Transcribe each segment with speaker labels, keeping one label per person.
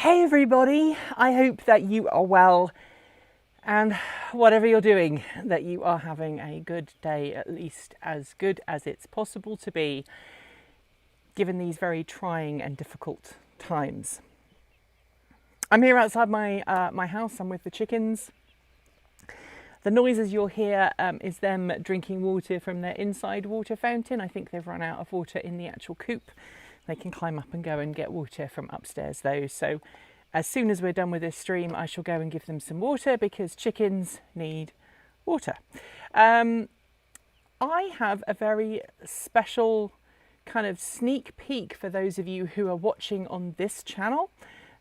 Speaker 1: Hey everybody, I hope that you are well and whatever you're doing, that you are having a good day, at least as good as it's possible to be given these very trying and difficult times. I'm here outside my house. I'm with the chickens. The noises you'll hear is them drinking water from their inside water fountain. I think they've run out of water in the actual coop. They can climb up and go and get water from upstairs though. So as soon as we're done with this stream, I shall go and give them some water because chickens need water. I have a very special kind of sneak peek for those of you who are watching on this channel.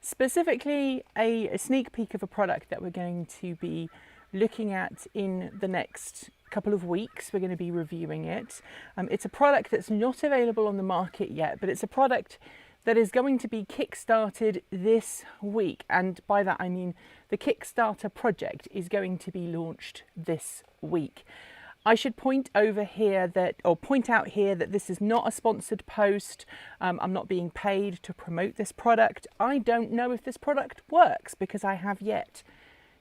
Speaker 1: Specifically a sneak peek of a product that we're going to be looking at in the next couple of weeks. We're going to be reviewing it. It's a product that's not available on the market yet, but it's a product that is going to be kickstarted this week. And by that I mean the Kickstarter project is going to be launched this week. I should point out here that this is not a sponsored post. I'm not being paid to promote this product. I don't know if this product works because I have yet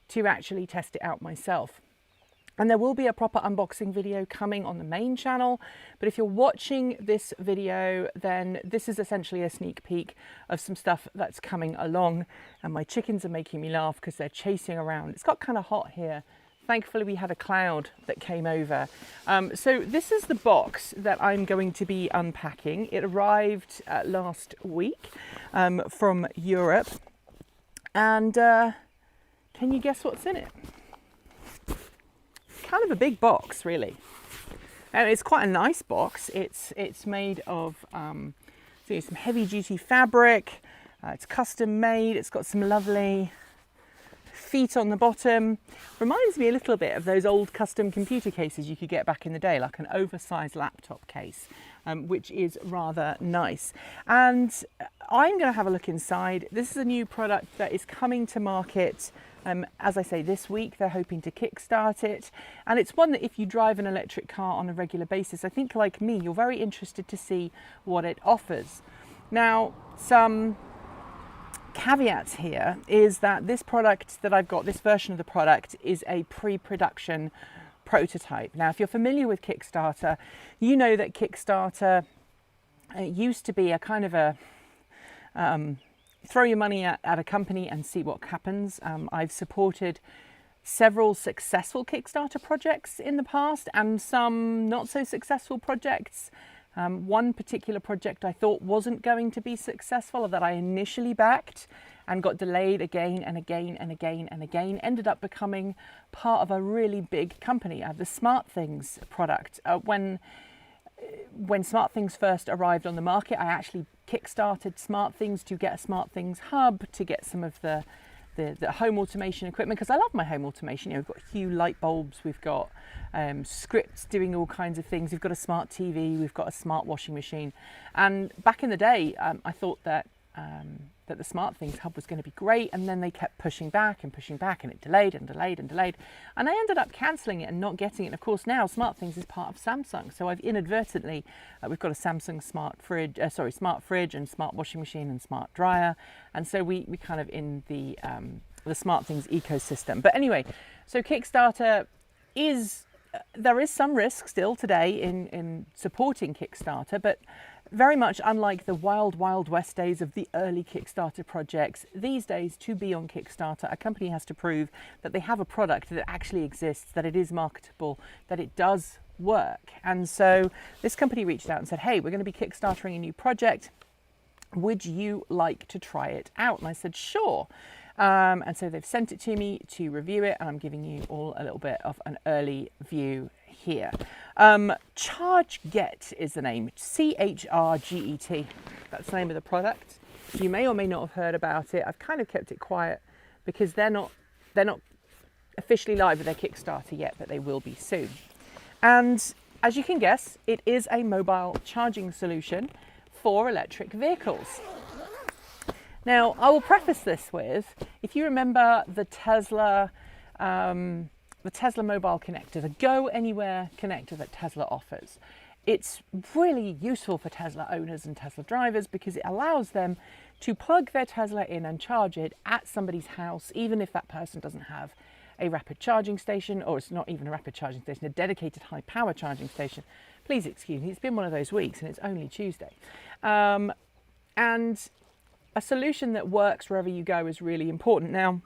Speaker 1: to actually test it out myself. And there will be a proper unboxing video coming on the main channel. But if you're watching this video, then this is essentially a sneak peek of some stuff that's coming along. And my chickens are making me laugh because they're chasing around. It's got kind of hot here. Thankfully, we had a cloud that came over. So this is the box that I'm going to be unpacking. It arrived last week from Europe. And can you guess what's in it? Kind of a big box, really. And it's quite a nice box. It's made of some heavy-duty fabric. It's custom made. It's got some lovely feet on the bottom. Reminds me a little bit of those old custom computer cases you could get back in the day, like an oversized laptop case, which is rather nice. And I'm going to have a look inside. This is a new product that is coming to market. As I say, this week they're hoping to kickstart it, and it's one that if you drive an electric car on a regular basis, I think like me, you're very interested to see what it offers. Now, some caveats here is that this product that I've got, this version of the product, is a pre-production prototype. Now, if you're familiar with Kickstarter, you know that Kickstarter used to be a kind of a throw your money at a company and see what happens. I've supported several successful Kickstarter projects in the past and some not so successful projects. One particular project I thought wasn't going to be successful, that I initially backed and got delayed again and again and again and again, ended up becoming part of a really big company. The SmartThings product. When SmartThings first arrived on the market, I actually kickstarted SmartThings to get a SmartThings hub, to get some of the home automation equipment, because I love my home automation. You know, we've got Hue light bulbs, we've got scripts doing all kinds of things, we've got a smart TV, we've got a smart washing machine. And back in the day, I thought that the SmartThings hub was going to be great, and then they kept pushing back, and it delayed and delayed and delayed, and I ended up cancelling it and not getting it. And of course now SmartThings is part of Samsung, so I've inadvertently we've got a Samsung smart fridge and smart washing machine and smart dryer, and so we kind of in the SmartThings ecosystem. But anyway, so Kickstarter is there is some risk still today in supporting Kickstarter, but very much unlike the wild west days of the early Kickstarter projects, these days to be on Kickstarter, a company has to prove that they have a product that actually exists, that it is marketable, that it does work. And so this company reached out and said, hey, we're going to be Kickstartering a new project. Would you like to try it out? And I said, sure. And so they've sent it to me to review it, and I'm giving you all a little bit of an early view here. ChargeGet is the name, CHRGET. That's the name of the product. You may or may not have heard about it. I've kind of kept it quiet because they're not officially live with their Kickstarter yet, but they will be soon. And as you can guess, it is a mobile charging solution for electric vehicles. Now, I will preface this with, if you remember the Tesla mobile connector, the Go Anywhere connector that Tesla offers, it's really useful for Tesla owners and Tesla drivers because it allows them to plug their Tesla in and charge it at somebody's house, even if that person doesn't have a rapid charging station, or it's not even a rapid charging station, a dedicated high power charging station. Please excuse me, it's been one of those weeks and it's only Tuesday. And a solution that works wherever you go is really important. Now,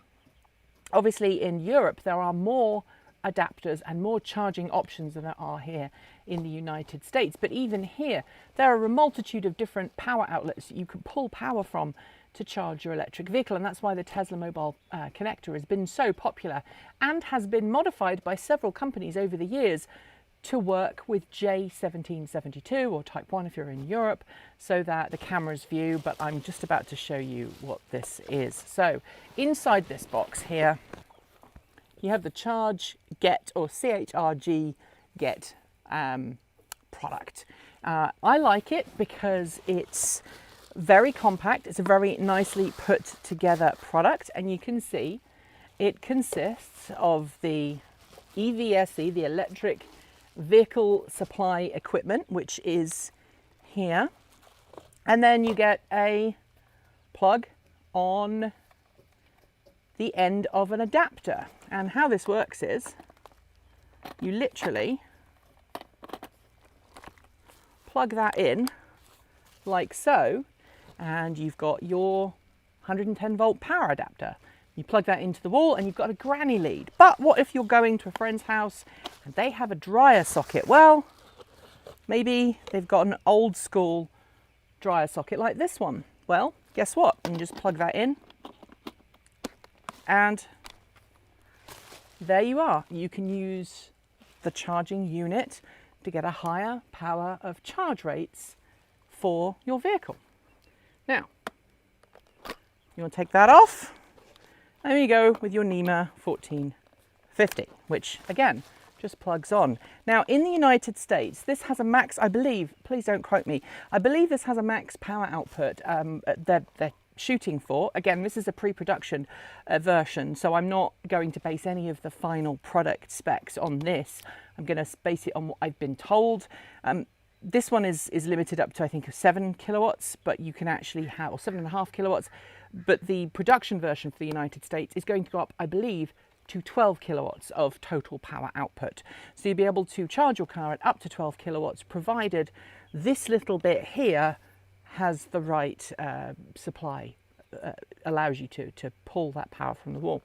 Speaker 1: obviously in Europe, there are more adapters and more charging options than there are here in the United States. But even here, there are a multitude of different power outlets that you can pull power from to charge your electric vehicle. And that's why the Tesla mobile connector has been so popular and has been modified by several companies over the years to work with J1772 or type 1 if you're in Europe, so that the cameras view. But I'm just about to show you what this is. So inside this box here, you have the Charge Get, or CHRG Get product. I like it because it's very compact. It's a very nicely put together product, and you can see it consists of the EVSE, the electric vehicle supply equipment, which is here, and then you get a plug on the end of an adapter. And how this works is you literally plug that in like so, and you've got your 110 volt power adapter. You plug that into the wall and you've got a granny lead. But what if you're going to a friend's house and they have a dryer socket? Well, maybe they've got an old school dryer socket like this one. Well, guess what? You can just plug that in and there you are. You can use the charging unit to get a higher power of charge rates for your vehicle. Now, you want to take that off. There you go with your NEMA 1450, which again, just plugs on. Now in the United States, this has a max, I believe, please don't quote me, I believe this has a max power output they're shooting for. Again, this is a pre-production version, so I'm not going to base any of the final product specs on this. I'm going to base it on what I've been told. This one is limited up to, I think, 7 kilowatts, but you can actually have, or 7.5 kilowatts, but the production version for the United States is going to go up, I believe, to 12 kilowatts of total power output. So you'll be able to charge your car at up to 12 kilowatts, provided this little bit here has the right supply, allows you to pull that power from the wall.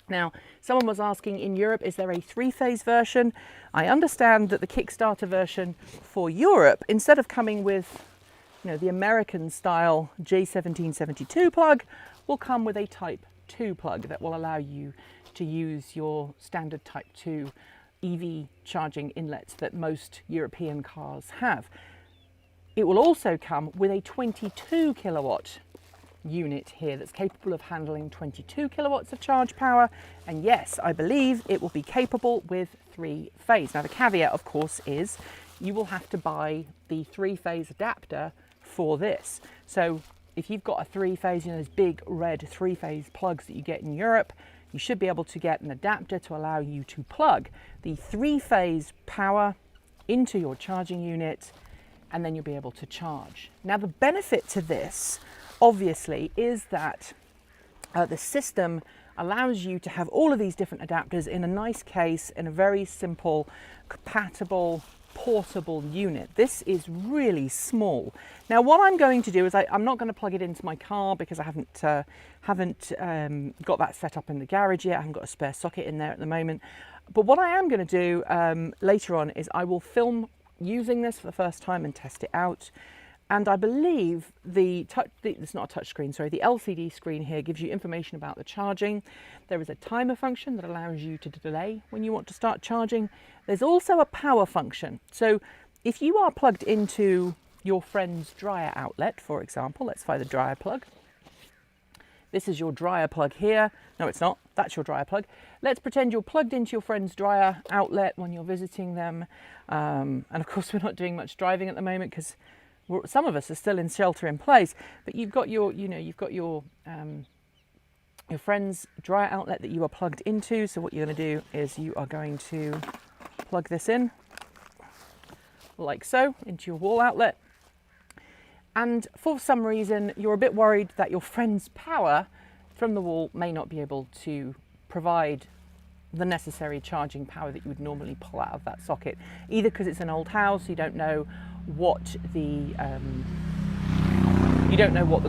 Speaker 1: Now, someone was asking, in Europe, is there a 3-phase version? I understand that the Kickstarter version for Europe, instead of coming with, you know, the American style J1772 plug, will come with a Type 2 plug that will allow you to use your standard Type 2 EV charging inlets that most European cars have. It will also come with a 22 kilowatt unit here that's capable of handling 22 kilowatts of charge power, and yes, I believe it will be capable with 3-phase. Now the caveat, of course, is you will have to buy the 3-phase adapter for this. So if you've got a 3-phase, you know, those big red 3-phase plugs that you get in Europe, you should be able to get an adapter to allow you to plug the 3-phase power into your charging unit, and then you'll be able to charge. Now the benefit to this, obviously, is that the system allows you to have all of these different adapters in a nice case, in a very simple, compatible, portable unit. This is really small. Now what I'm going to do is I'm not going to plug it into my car because I haven't got that set up in the garage yet. I haven't got a spare socket in there at the moment. But what I am going to do later on is I will film using this for the first time and test it out. And I believe it's not a touch screen, sorry, the LCD screen here gives you information about the charging. There is a timer function that allows you to delay when you want to start charging. There's also a power function. So if you are plugged into your friend's dryer outlet, for example, let's find the dryer plug. This is your dryer plug here. No, it's not. That's your dryer plug. Let's pretend you're plugged into your friend's dryer outlet when you're visiting them. And of course, we're not doing much driving at the moment because some of us are still in shelter in place. But you've got your, you've got your friend's dryer outlet that you are plugged into. So what you're going to do is you are going to plug this in like so, into your wall outlet. And for some reason, you're a bit worried that your friend's power from the wall may not be able to provide the necessary charging power that you would normally pull out of that socket, either because it's an old house, you don't know what the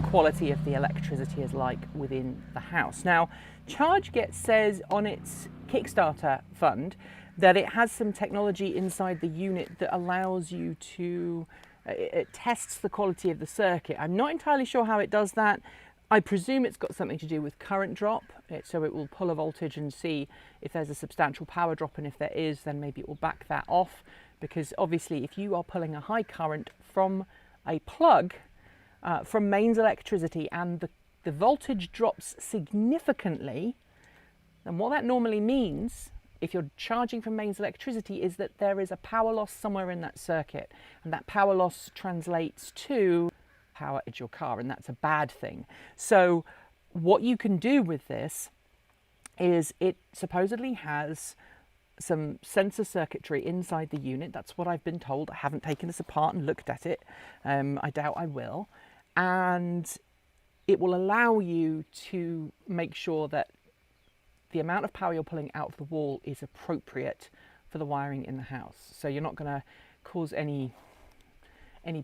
Speaker 1: quality of the electricity is like within the house. Now, ChargeGet says on its Kickstarter fund that it has some technology inside the unit that allows you to, it tests the quality of the circuit. I'm not entirely sure how it does that. I presume it's got something to do with current drop, so it will pull a voltage and see if there's a substantial power drop, and if there is, then maybe it will back that off, because obviously if you are pulling a high current from a plug, from mains electricity, and the voltage drops significantly, then what that normally means, if you're charging from mains electricity, is that there is a power loss somewhere in that circuit, and that power loss translates to power at your car, and that's a bad thing. So what you can do with this is, it supposedly has some sensor circuitry inside the unit. That's what I've been told. I haven't taken this apart and looked at it. I doubt I will. And it will allow you to make sure that the amount of power you're pulling out of the wall is appropriate for the wiring in the house. So you're not going to cause any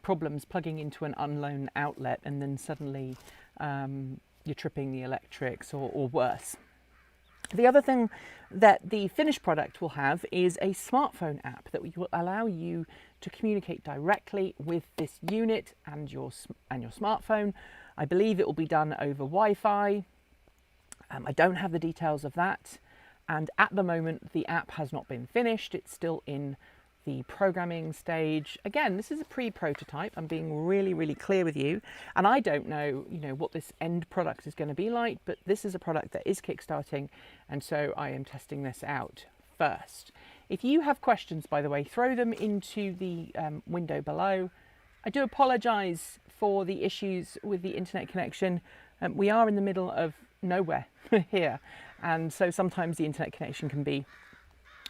Speaker 1: problems plugging into an unknown outlet and then suddenly you're tripping the electrics, or worse. The other thing that the finished product will have is a smartphone app that will allow you to communicate directly with this unit and your smartphone. I believe it will be done over Wi-Fi. I don't have the details of that, and at the moment the app has not been finished. It's still in the programming stage. Again, this is a pre-prototype. I'm being really clear with you, and I don't know, what this end product is going to be like, but this is a product that is kickstarting, and so I am testing this out first. If you have questions, by the way, throw them into the window below. I do apologize for the issues with the internet connection. We are in the middle of nowhere here, and so sometimes the internet connection can be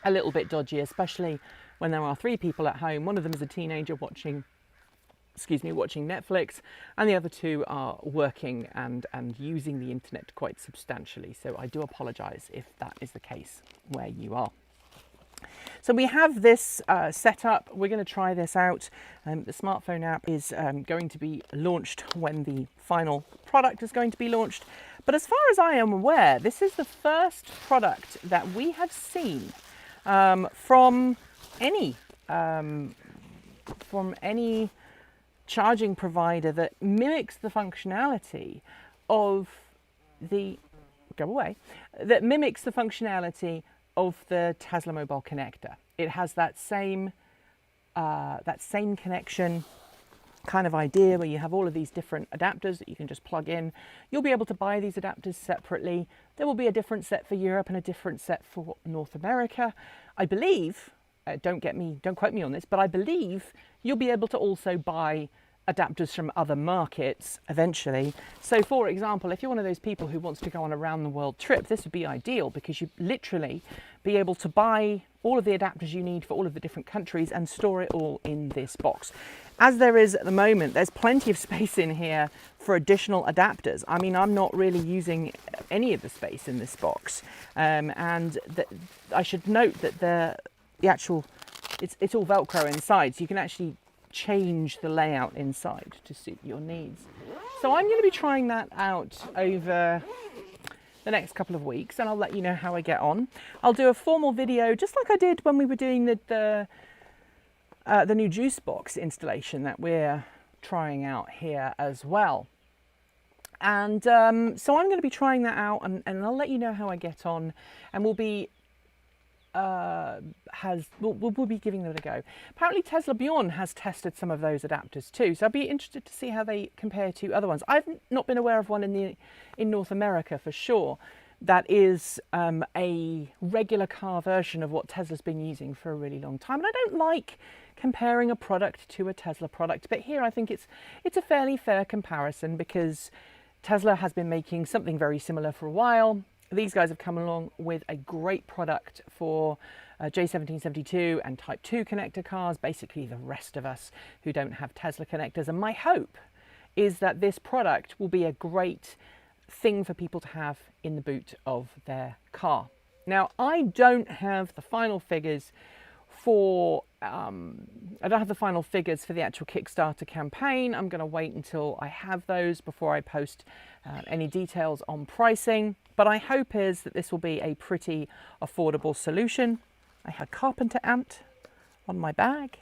Speaker 1: a little bit dodgy, especially when there are 3 people at home. One of them is a teenager watching Netflix, and the other 2 are working and using the internet quite substantially. So I do apologize if that is the case where you are. So we have this set up. We're going to try this out. The smartphone app is going to be launched when the final product is going to be launched. But as far as I am aware, this is the first product that we have seen from any charging provider that mimics the functionality of the Tesla mobile connector. It has that same connection kind of idea, where you have all of these different adapters that you can just plug in. You'll be able to buy these adapters separately. There will be a different set for Europe and a different set for North America. I believe, don't quote me on this, but I believe you'll be able to also buy adapters from other markets eventually. So for example, if you're one of those people who wants to go on a round the world trip, this would be ideal, because you'd literally be able to buy all of the adapters you need for all of the different countries and store it all in this box. As there is at the moment, there's plenty of space in here for additional adapters. I mean, I'm not really using any of the space in this box, and I should note that it's all Velcro inside, so you can actually change the layout inside to suit your needs. So I'm going to be trying that out over the next couple of weeks, and I'll let you know how I get on. I'll do a formal video, just like I did when we were doing the new juice box installation that we're trying out here as well. And so I'm going to be trying that out, and I'll let you know how I get on, and we'll be giving them a go. Apparently Tesla Beyond has tested some of those adapters too, so I'd be interested to see how they compare to other ones. I've not been aware of one in North America for sure that is a regular car version of what Tesla's been using for a really long time. And I don't like comparing a product to a Tesla product, but here I think it's a fairly fair comparison, because Tesla has been making something very similar for a while. These guys have come along with a great product for J1772 and Type 2 connector cars, basically the rest of us who don't have Tesla connectors. And my hope is that this product will be a great thing for people to have in the boot of their car. Now, I don't have the final figures for the actual Kickstarter campaign. I'm going to wait until I have those before I post any details on pricing. But my hope is that this will be a pretty affordable solution. I had carpenter ant on my bag.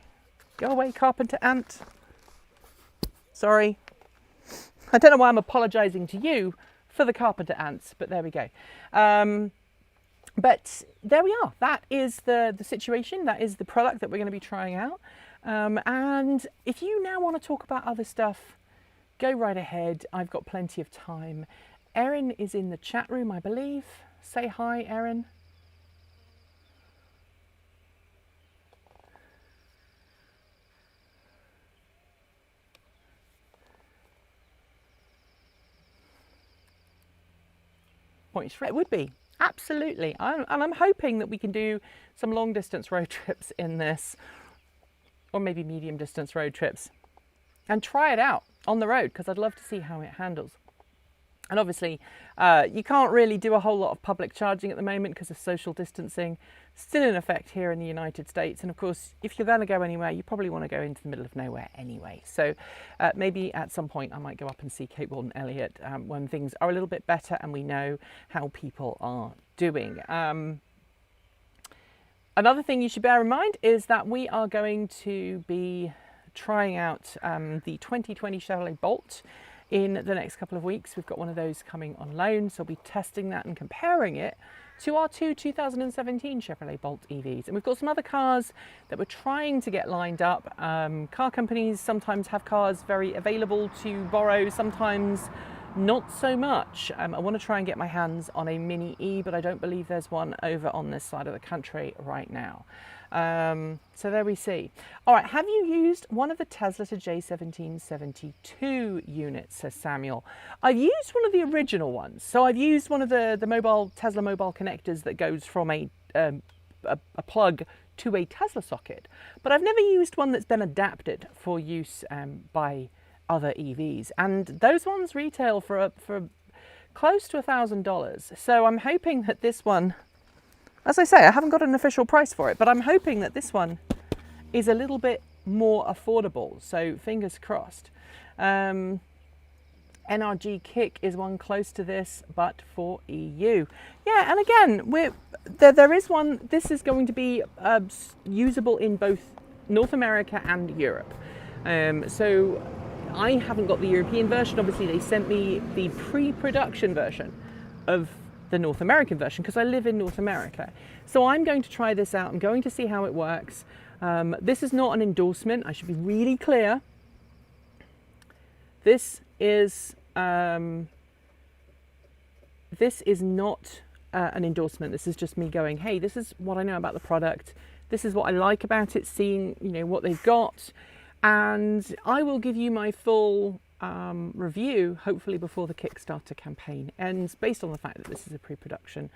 Speaker 1: Go away, carpenter ant. Sorry. I don't know why I'm apologizing to you for the carpenter ants, but there we go. But there we are. That is the situation. That is the product that we're going to be trying out. And if you now want to talk about other stuff, go right ahead. I've got plenty of time. Erin is in the chat room, I believe. Say hi, Erin. It would be. Absolutely. And I'm hoping that we can do some long distance road trips in this, or maybe medium distance road trips, and try it out on the road, because I'd love to see how it handles. And obviously, you can't really do a whole lot of public charging at the moment because of social distancing, still in effect here in the United States. And of course, if you're going to go anywhere, you probably want to go into the middle of nowhere anyway. So maybe at some point I might go up and see Cape Walton Elliot when things are a little bit better and we know how people are doing. Another thing you should bear in mind is that we are going to be trying out the 2020 Chevrolet Bolt in the next couple of weeks. We've got one of those coming on loan, so we'll be testing that and comparing it to our two 2017 Chevrolet Bolt EVs. And we've got some other cars that we're trying to get lined up. Car companies sometimes have cars very available to borrow, sometimes not so much. I want to try and get my hands on a Mini E, but I don't believe there's one over on this side of the country right now. So there we see. All right, have you used one of the Tesla to J1772 units, says Samuel? I've used one of the original ones. So I've used one of the mobile Tesla mobile connectors that goes from a plug to a Tesla socket, but I've never used one that's been adapted for use by other EVs, and those ones retail for close to $1,000. So I'm hoping that this one, as I say, I haven't got an official price for it, but I'm hoping that this one is a little bit more affordable. So fingers crossed. NRG Kick is one close to this, but for EU. Yeah, and again, there is one. This is going to be usable in both North America and Europe. So I haven't got the European version. Obviously, they sent me the pre-production version of the North American version because I live in North America. So I'm going to try this out. I'm going to see how it works. This is not an endorsement. I should be really clear. This is not an endorsement. This is just me going, hey, this is what I know about the product. This is what I like about it, seeing, you know, what they've got. And I will give you my full review, hopefully before the Kickstarter campaign ends, based on the fact that this is a pre-production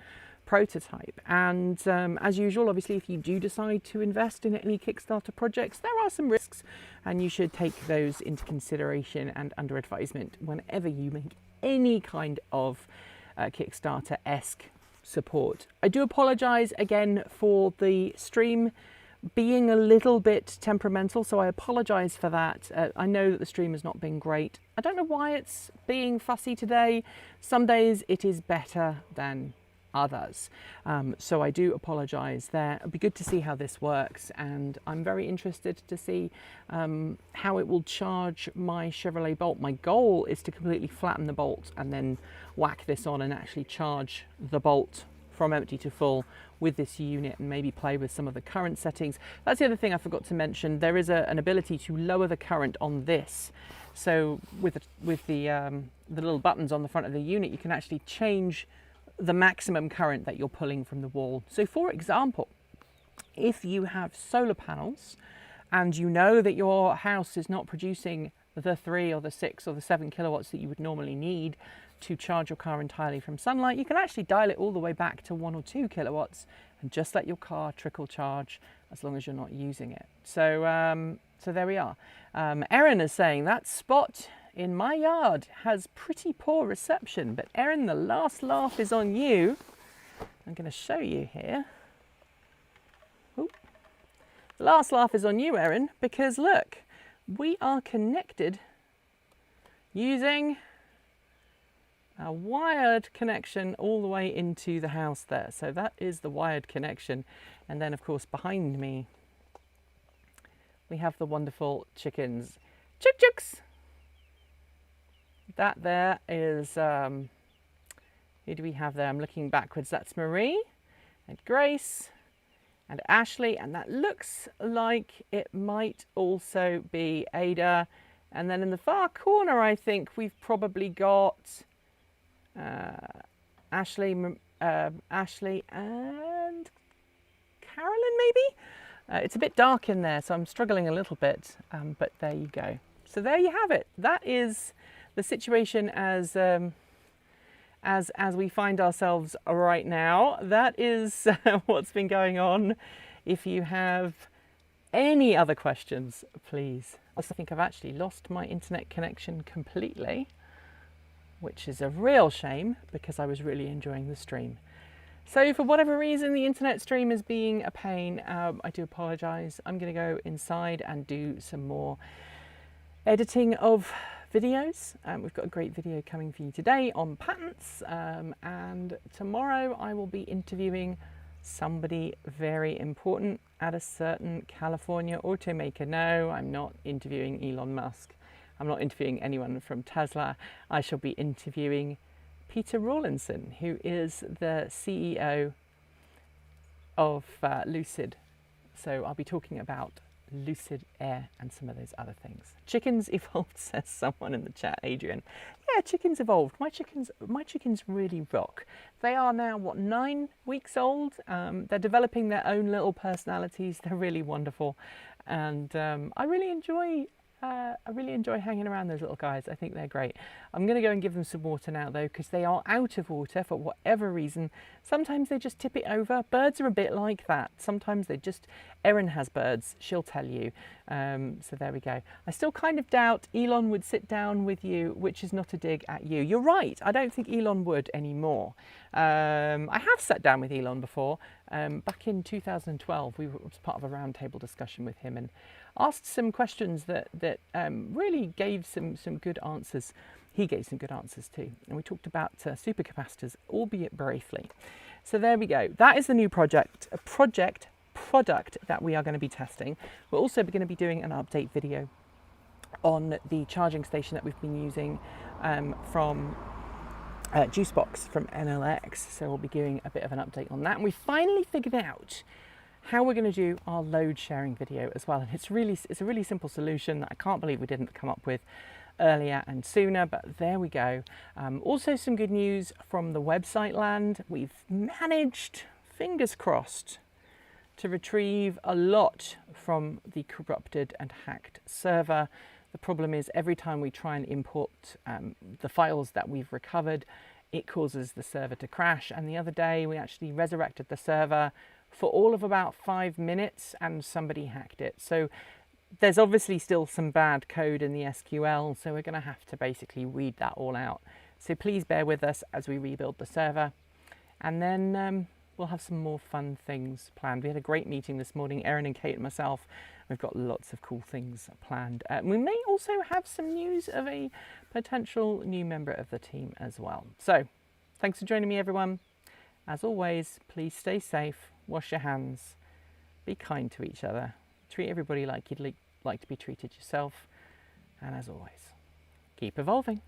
Speaker 1: prototype. And as usual, obviously, if you do decide to invest in any Kickstarter projects, there are some risks, and you should take those into consideration and under advisement whenever you make any kind of Kickstarter-esque support. I do apologize again for the stream being a little bit temperamental, so I apologize for that. I know that the stream has not been great. I don't know why it's being fussy today. Some days it is better than others. So I do apologize there. It'd be good to see how this works, and I'm very interested to see how it will charge my Chevrolet Bolt. My goal is to completely flatten the Bolt and then whack this on and actually charge the Bolt from empty to full with this unit, and maybe play with some of the current settings. That's the other thing I forgot to mention. There is an ability to lower the current on this. So with the little buttons on the front of the unit, you can actually change the maximum current that you're pulling from the wall. So for example, if you have solar panels and you know that your house is not producing the 3 or the 6 or the 7 kilowatts that you would normally need to charge your car entirely from sunlight, you can actually dial it all the way back to 1 or 2 kilowatts and just let your car trickle charge as long as you're not using it. So, so there we are. Erin is saying that spot in my yard has pretty poor reception, but Erin, the last laugh is on you. I'm going to show you here. Ooh. The last laugh is on you, Erin, because look, we are connected using a wired connection all the way into the house there. So that is the wired connection. And then of course behind me, we have the wonderful chickens. Chick chicks! That there is, who do we have there? I'm looking backwards. That's Marie and Grace and Ashley. And that looks like it might also be Ada. And then in the far corner, I think we've probably got Ashley and Carolyn, maybe? It's a bit dark in there, so I'm struggling a little bit, but there you go. So there you have it. That is the situation as we find ourselves right now. That is what's been going on. If you have any other questions, please. I think I've actually lost my internet connection completely, which is a real shame because I was really enjoying the stream. So for whatever reason the internet stream is being a pain, I do apologise. I'm going to go inside and do some more editing of videos. We've got a great video coming for you today on patents, and tomorrow I will be interviewing somebody very important at a certain California automaker. No, I'm not interviewing Elon Musk. I'm not interviewing anyone from Tesla. I shall be interviewing Peter Rawlinson, who is the CEO of Lucid. So I'll be talking about Lucid Air and some of those other things. Chickens evolved, says someone in the chat, Adrian. Yeah, chickens evolved. My chickens really rock. They are now, what, 9 weeks old? They're developing their own little personalities. They're really wonderful. And I really enjoy hanging around those little guys. I think they're great. I'm going to go and give them some water now though, because they are out of water for whatever reason. Sometimes they just tip it over. Birds are a bit like that. Sometimes they just, Erin has birds, she'll tell you. So there we go. I still kind of doubt Elon would sit down with you, which is not a dig at you. You're right. I don't think Elon would anymore. I have sat down with Elon before. Back in 2012, we were part of a roundtable discussion with him and asked some questions that really gave some good answers. He gave some good answers too. And we talked about supercapacitors, albeit briefly. So there we go. That is the new product that we are going to be testing. We're also going to be doing an update video on the charging station that we've been using from Juicebox from NLX. So we'll be doing a bit of an update on that. And we finally figured out how we're going to do our load sharing video as well. And it's a really simple solution that I can't believe we didn't come up with earlier and sooner, but there we go. Also some good news from the website land. We've managed, fingers crossed, to retrieve a lot from the corrupted and hacked server. The problem is every time we try and import the files that we've recovered, it causes the server to crash. And the other day we actually resurrected the server for all of about 5 minutes and somebody hacked it. So there's obviously still some bad code in the SQL, so we're going to have to basically weed that all out. So please bear with us as we rebuild the server, and then we'll have some more fun things planned. We had a great meeting this morning, Erin and Kate and myself. We've got lots of cool things planned. We may also have some news of a potential new member of the team as well. So thanks for joining me, everyone. As always, please stay safe, wash your hands, be kind to each other, treat everybody like you'd like to be treated yourself, and as always, keep evolving.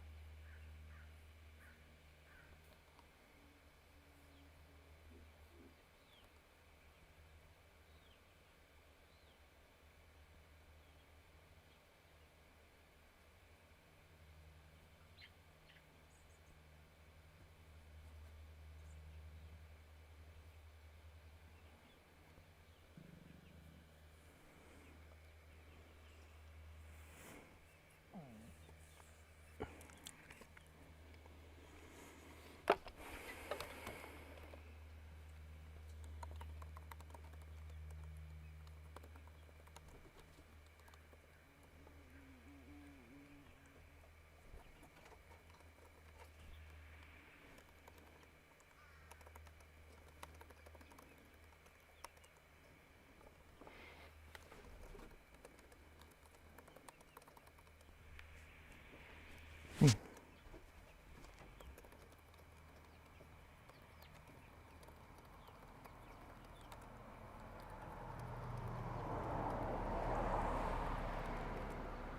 Speaker 1: Mm.